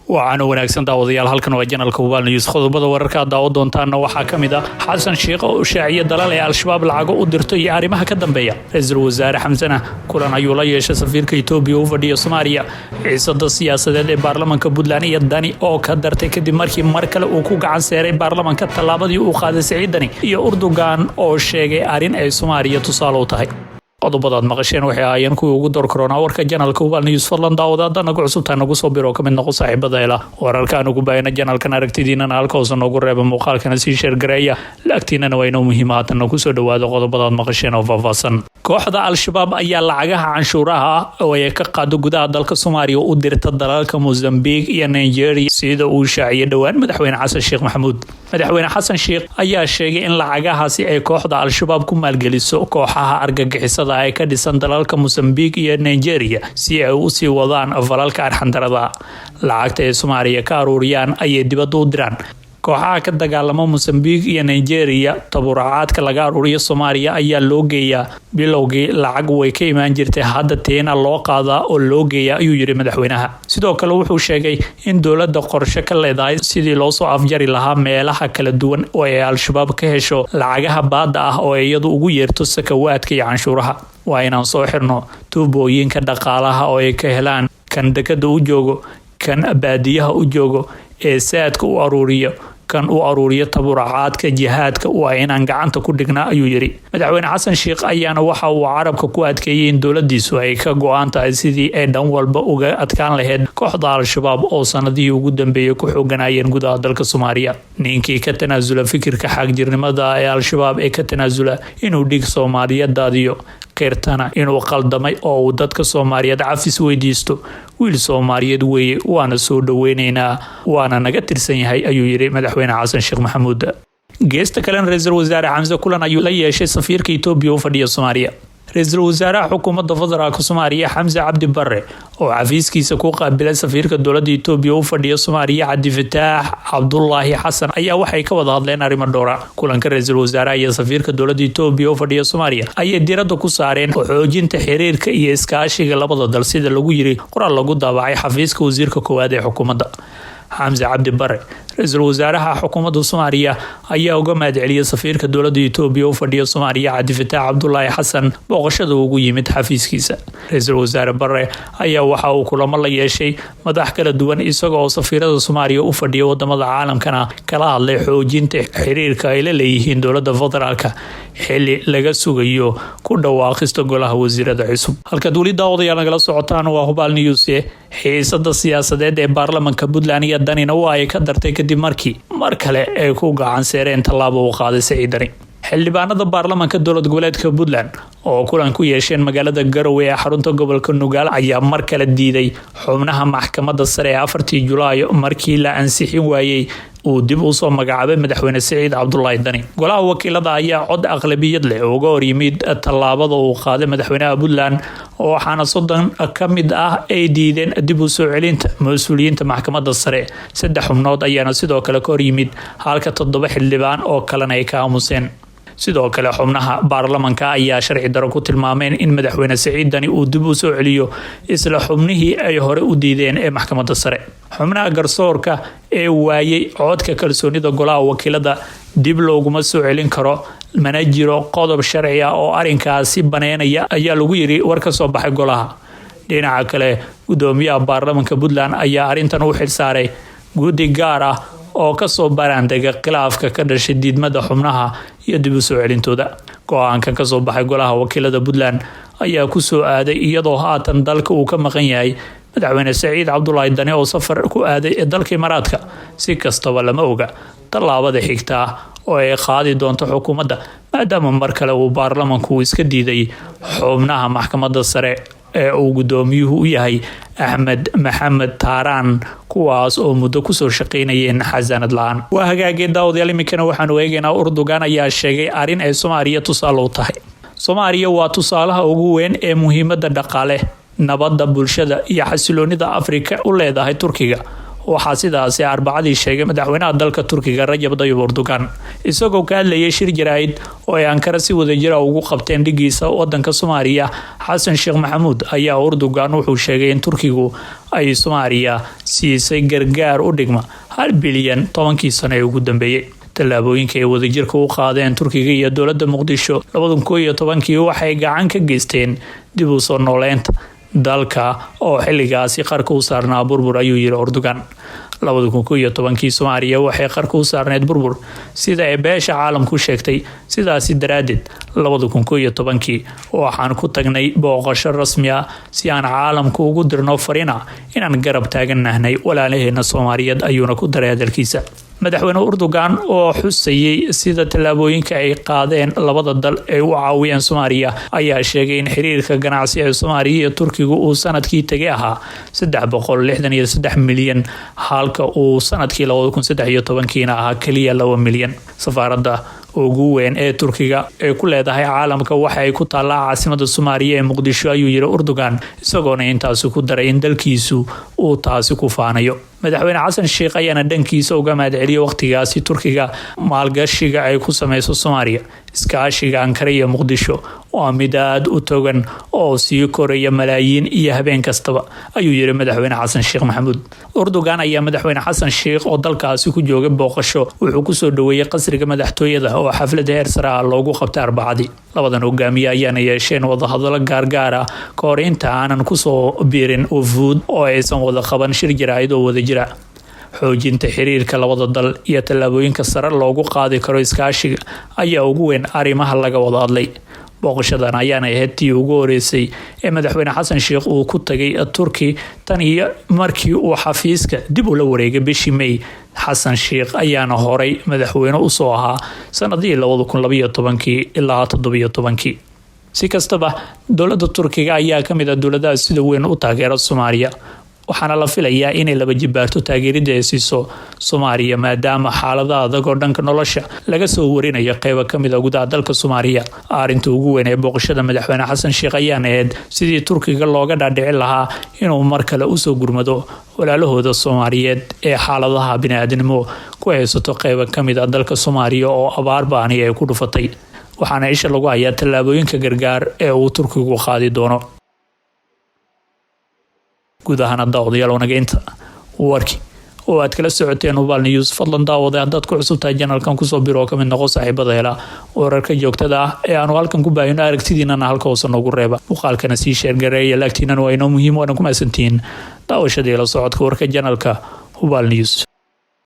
waxaana wanaagsan daawadayaal halkan waa janalka Hubaal News qodobada wararka daawo doontaana waxaa kamid ah Xasan Sheekh oo shaaciye dalal ee al-shabaab lacag u dirto iyo arrimaha ka dambeeya ra'iisul wasaare Xamzana kulan ayuu la yeeshay safiirka Itoobiya u fadhiyo Soomaaliya xiisada siyaasadeed ee baarlamaanka Puntland iyo Dani oo ka dartay kadib markii mar kale uu ku gacan saaray baarlamaanka talaabadii uu qaaday Saciid Dani iyo Erdogan oo sheegay arrin ay Soomaaliya tusaale u tahay qodobadaad maqasheen waxay ahaayeen kuwii ugu door corona warka janalka Hubaal News fadlan daawadaada nagu cusubtaa nagu soo biro kamid noqo saaxiibada ila wararka ugu baayana janalkan aragtidiina halkaas noogu reeba muuqaalkana si share gareeya lagtiinana waa inoo muhiim ah tan ku soo dhawaado qodobadaad maqasheen oo faahfaahsan kooxda al-shabaab ayaa lacagaha canshuuraha oo ay ka qaado gudaha dalka Soomaaliya u dirta dalalka Mozambique iyo Nigeria sida uu shaaciyay dhawaan madaxweyne Xasan Sheekh Maxamuud madaxweyne Xasan Sheekh ayaa sheegay in lacagahaasi ay kooxda al-shabaab ku maalgeliso kooxaha argagixisada ay ka dhisan dalalka Mozambique iyo Nigeria si ay u sii wadaan falalka arxandarada lacagta ay Soomaaliya ka aruuriyaan ayay dibadda u diraan kooxaha ka dagaalama Mozambique iyo Nigeria tabuuraadka laga aruuriyo Soomaaliya ayaa loo geeyaa bilowgii lacag way ka imaan jirtay hadda teena loo qaadaa oo loo geeyaa ayuu yiri madaxweynaha sidoo kale wuxuu sheegay in dawladda qorshe ka leedahay sidii loo soo afjari lahaa meelaha kala duwan oo ay al-shabaab ka hesho lacagaha baada ah oo iyadu ugu yeerto sakawaadka iyo canshuuraha waa inaan soo xirno tuubooyinka dhaqaalaha oo ay ka helaan kan dekada u joogo kan baadiyaha u joogo ee saadka u aruuriyo kan u aruuriyo tabuuraadka jihaadka waa inaan gacanta ku dhignaa ayuu yiri madaxweyne Xasan Sheekh ayaana waxa uu carabka ku adkeeyay in dawladiisu ay ka go'an tahay sidii ay dhan walba uga adkaan lahayd kooxda al-shabaab oo sanadii ugu dambeeyay ku xooganayeen gudaha dalka Soomaaliya ninkii ka tanaasula fikirka xagjirnimada ee al-shabaab ee ka tanaasula inuu dhig Soomaaliya daadiyo qeyrtana inuu qaldamay oo uu dadka Soomaaliyeed cafis weydiisto wiil Soomaaliyeed weeye waana soo dhaweynaynaa waana naga tirsan yahay ayuu yiri madaxweyne Xasan Sheekh Maxamuud geesta kale ra'iisul wasaare Xamza kulan ayuu la yeeshay safiirka Itoobiya u fadhiyo Soomaaliya ra'iisul wasaaraha xukuumadda federaalka Soomaaliya Xamza Cabdi Barre oo xafiiskiisa ku qaabilay safiirka dawladda Itoobiya u fadhiyo Soomaaliya Cabdi Fataax Cabdullaahi Xasan ayaa waxay ka wada hadleen arrimo dhowr ah kulanka ra'iisul wasaaraha iyo safiirka dawladda Itoobiya u fadhiyo Soomaaliya ayay diiradda ku saareen xoojinta xiriirka iyo iskaashiga labada dal sida lagu yiri qoraal lagu daabacay xafiiska wasiirka koowaad ee xukuumadda Xamza Cabdi Barre ra'iisul wasaaraha xukuumadda Soomaaliya ayaa uga mahadceliyay safiirka dawladda Itoobiya u fadhiyo Soomaaliya Cabdi Fataax Cabdullaahi Xasan booqashada ugu yimid xafiiskiisa ra'iisul wasaare Barre ayaa waxa uu kulamo la yeeshay madax kala duwan isagoo safiirada Soomaaliya u fadhiyo wadamada caalamkana kala hadlay xoojinta xiriirka ay la leeyihiin dawladda federaalka xilli laga sugayo ku dhawaaqista golaha wasiirada cusub halka dawladda odayaal nagala socotaan waa Hubaal News xiisada siyaasadeed ee baarlamaanka Puntland iyo Danina waa ay ka dartay kadib markii mar kale ay ku gacan saareen talaabo uu qaaday Saciid Dani xildhibaanada baarlamaanka dowlad goboleedka Puntland oo kulan ku yeesheen magaalada Garowe ee xarunta gobolka Nugaal ayaa mar kale diiday xubnaha maxkamadda sare ee 4 Julaay markii la ansixin waayay uu dib u soo magacaabay madaxweyne Saciid Cabdullaahi Dani golaha wakiilada ayaa cod aqlabiyad leh uga hor yimid talaabada uu qaaday madaxweynaha Puntland oo waxaana 30 ka mid ah ay diideen dib u soo celinta mas'uuliyiinta maxkamadda sare 3 xubnood ayaana sidoo kale ka hor yimid halka 7 xildhibaan oo kalena ay ka aamuseen sidoo kale xubnaha baarlamaanka ayaa sharci daro ku tilmaameen in madaxweyne Saciid Dani uu dib u soo celiyo isla xubnihii ay hore u diideen ee maxkamadda sare xubnaha garsoorka ee waayay codka kalsoonida golaha wakiilada dib looguma soo celin karo mana jiro qodob sharci ah oo arrinkaasi baneynaya ayaa lagu yiri war ka soo baxay golaha dhinaca kale gudoomiyaha baarlamaanka Puntland ayaa arrintan u xil saaray guddi gaar ah oo ka soo baraandega khilaafka ka dhashay diidmada xubnaha iyo dib u soo celintooda go'aanka ka soo baxay golaha wakiilada Puntland ayaa ku soo aaday iyadoo haatan dalka uu ka maqan yahay madaxweyne Saciid Cabdullaahi Dani oo safar ku aaday dalka Imaaraadka si kastaba lama oga talaabada xigta oo ay qaadi doonto xukuumadda maadaama mar kale uu baarlamaanku iska diiday xubnaha maxkamadda sare ee uu gudoomiyuhu u yahay Axmed Maxamed Taaraan kuwaas oo muddo ku soo shaqeynayeen xasanad la'aan waa hagaagay daawadayaal imikana waxaan eegaynaa Erdogan ayaa sheegay arrin ay Soomaaliya tusaale u tahay Soomaaliya waa tusaalaha ugu weyn ee muhiimadda dhaqaale nabadda bulshada iyo xasiloonida Afrika u leedahay Turkiga waxaa sidaasi arbacadii sheegay madaxweynaha dalka Turkiga Rajab Tayyip Erdogan isagoo ka hadlayay shir jaraa'id oo ay Ankara si wadajir ah ugu qabteen dhigiisa wadanka Soomaaliya Xasan Sheekh Maxamuud ayaa Erdogan wuxuu sheegay in Turkigu ay Soomaaliya siisay gargaar u dhigma 1 bilyan 10 sano ee ugu dambeeyay. Tallaabooyinka ay wadajirka u qaadeen Turkiga iyo dowladda Muqdisho 2011 waxay gacan ka geysteen dib u soo nooleynta dalka oo xilligaasi qarka u saarnaa burbur ayuu yiri Erdogan. 2011 Soomaaliya waxay qarka u saarneed burbur sida ay beesha caalamku sheegtay. Sidaasi daraadeed 2011 waxaan ku tagnay booqasho rasmi ah si aan caalamku ugu dirno fariina inaan garab taaganahay walaalaheena Soomaaliyeed ayuuna ku daray hadalkiisa. madaxweyne Erdogan oo xusayay sida tallaabooyinka ay qaadeen labada dal ay u caawiyeen Soomaaliya ayaa sheegay in xiriirka ganacsi ee Soomaaliya iyo Turkiga uu sanadkii tagay ahaa 363 milyan halka uu sanadkii 2013 ahaa kaliya 2 milyan. Safaaradda ugu weyn ee Turkiga ee ku leedahay caalamka waxa ay ku taalaa caasimadda Soomaaliya ee Muqdisho ayuu yiri Erdogan isagoona intaas ku daray in dalkiisu uu taasi ku faanayo. madaxweyne Xasan Sheekh ayaana dhankiisa uga mahadceliyay waqtigaasi Turkiga maalgashiga ay ku sameeyso Soomaaliya. Iskaashiga Ankara iyo Muqdisho waa mid aad u togan oo sii koraya malaayiin iyo habeen kastaba ayuu yiri madaxweyne Xasan Sheekh Maxamuud. Erdogan ayaa madaxweyne Xasan Sheekh oo dalkaasi ku joogay booqasho wuxuu ku soo dhaweeyay qasriga madaxtooyada oo xaflad heer sare ah loogu qabtay Arbacadii. Labadan hogaamiye ayaana yeesheen wada hadallo gaargaar ah ka hor inta aanan ku soo biirin wufuud oo aysan wada qaban shir jaraa'id oo wada jira. xoojinta xiriirka labada dal iyo tallaabooyinka sare loogu qaadi karo iskaashiga ayaa ugu weyn arrimaha laga wada hadlay. booqashadan ayaana ahayd tii ugu horeysay ee madaxweyne Xasan Sheekh uu ku tagay Turki tan iyo markii uu xafiiska dib u la wareegay bishii May. Xasan Sheekh ayaana horay madaxweyne u soo ahaa sanadii 2012 ilaa 2017. si kastaba dowladda Turkiga ayaa ka mid ah dowladaha sida weyn u taageera Soomaaliya waxaana la filayaa inay laba jibaarto taageerida ay siiso Soomaaliya maadaama xaaladaha adag oo dhanka nolosha laga soo warinayo qaybo ka mid ah gudaha dalka Soomaaliya. Arrinta ugu weyn ee booqashada madaxweyne Xasan Sheekh ayaana ahayd sidii Turkiga looga dhaadhicin lahaa inuu mar kale u soo gurmado walaalahooda Soomaaliyeed ee xaaladaha bini'aadanimo ku haysato qaybo ka mid ah dalka Soomaaliya oo abaar ba'an ay ku dhufatay. waxaana isha lagu hayaa tallaabooyinka gargaar ee uu Turkigu qaadi doono. gudaha daawadayaal wanageynta warki oo aad kala socoteen Hubal News fadlan daawada haddaad ku cusubtahay channelkan ku soo biro kamid noqo saaxiibada hela wararka joogtada ah ee aanu halkan ku baahino aragtidiina halka hoos noogu reeba muuqaalkana sii share gareeya lagtiina waa inoo muhiim oo ku maasantiin daawashada la socodka warka channelka Hubal News.